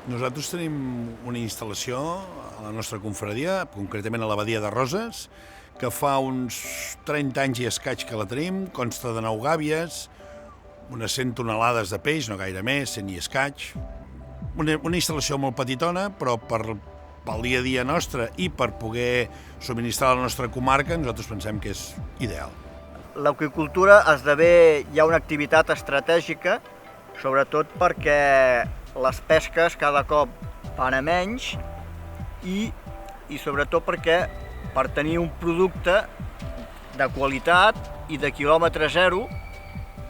Nosaltres tenim una instal·lació a la nostra confraria, concretament a l'Abadia de Roses, que fa uns 30 anys i escaig que la tenim, consta de 9 gàbies, unes 100 tonelades de peix, no gaire més, 100 i escaig. Una instal·lació molt petitona, però pel dia a dia nostre i per poder subministrar la nostra comarca, nosaltres pensem que és ideal. L'aqüicultura esdevé ja una activitat estratègica, sobretot perquè les pesques cada cop van a menys i sobretot perquè per tenir un producte de qualitat i de quilòmetre zero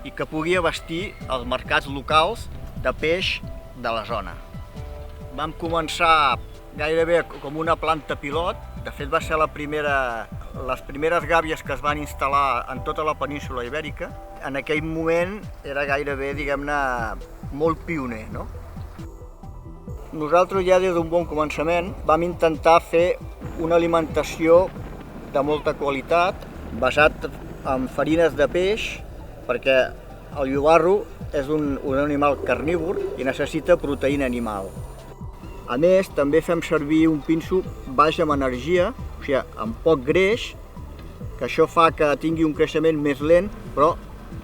i que pugui abastir els mercats locals de peix de la zona. Vam començar gairebé com una planta pilot, de fet va ser les primeres gàbies que es van instal·lar en tota la península ibèrica. En aquell moment era gairebé, diguem-ne, molt pioner, no? Nosaltres ja des d'un bon començament vam intentar fer una alimentació de molta qualitat, basat en farines de peix, perquè el llobarro és un animal carnívor i necessita proteïna animal. A més, també fem servir un pinso baix en energia, o sigui, amb poc greix, que això fa que tingui un creixement més lent, però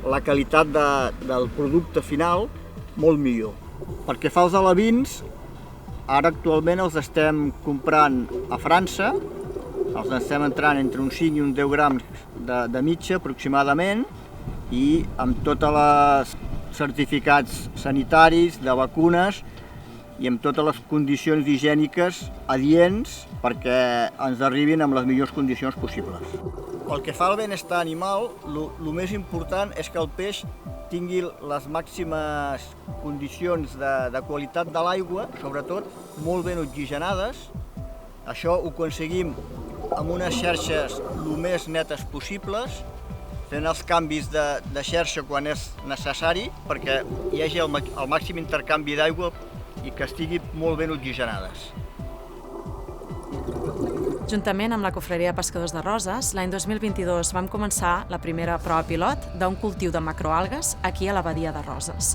la qualitat del producte final molt millor. Pel que fa als alevins, ara actualment els estem comprant a França, els estem entrant entre uns 5 i uns 10 grams de mitja aproximadament, i amb tots els certificats sanitaris, de vacunes, i amb totes les condicions higièniques adients perquè ens arribin amb les millors condicions possibles. Pel que fa al benestar animal, el més important és que el peix tingui les màximes condicions de qualitat de l'aigua, sobretot molt ben oxigenades. Això ho aconseguim amb unes xarxes el més netes possibles, fent els canvis de xarxa quan és necessari perquè hi hagi el màxim intercanvi d'aigua i que estigui molt ben oxigenades. Juntament amb la Confraria de Pescadors de Roses, l'any 2022 vam començar la primera prova pilot d'un cultiu de macroalgues aquí a l'Abadia de Roses.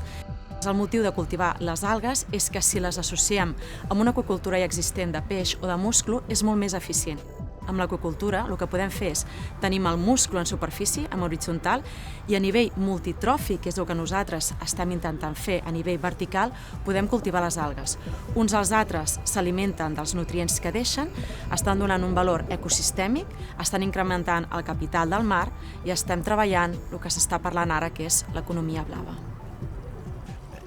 El motiu de cultivar les algues és que si les associem amb una aqüicultura ja existent de peix o de musclo és molt més eficient. Amb l'aqüicultura el que podem fer és tenir el musclo en superfície, en horitzontal, i a nivell multitròfic, que és el que nosaltres estem intentant fer a nivell vertical, podem cultivar les algues. Uns als altres s'alimenten dels nutrients que deixen, estan donant un valor ecosistèmic, estan incrementant el capital del mar i estem treballant el que s'està parlant ara, que és l'economia blava.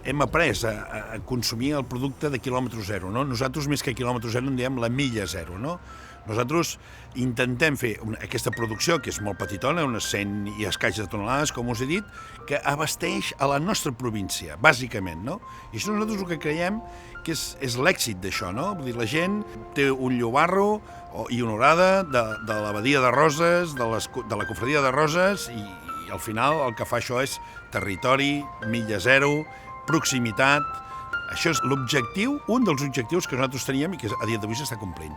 Hem après a consumir el producte de quilòmetre zero, no? Nosaltres, més que quilòmetre zero, en diem la milla zero, no? Nosaltres intentem fer aquesta producció, que és molt petitona, unes 100 i escaig de tonelades, com us he dit, que abasteix a la nostra província, bàsicament, no? I això nosaltres el que creiem que és l'èxit d'això, no? Vull dir, la gent té un llobarro i una orada de l'Abadia de Roses, de la Confraria de Roses, i al final el que fa això és territori, milla zero, proximitat. Això és l'objectiu, un dels objectius que nosaltres teníem i que a dia d'avui s'està complint.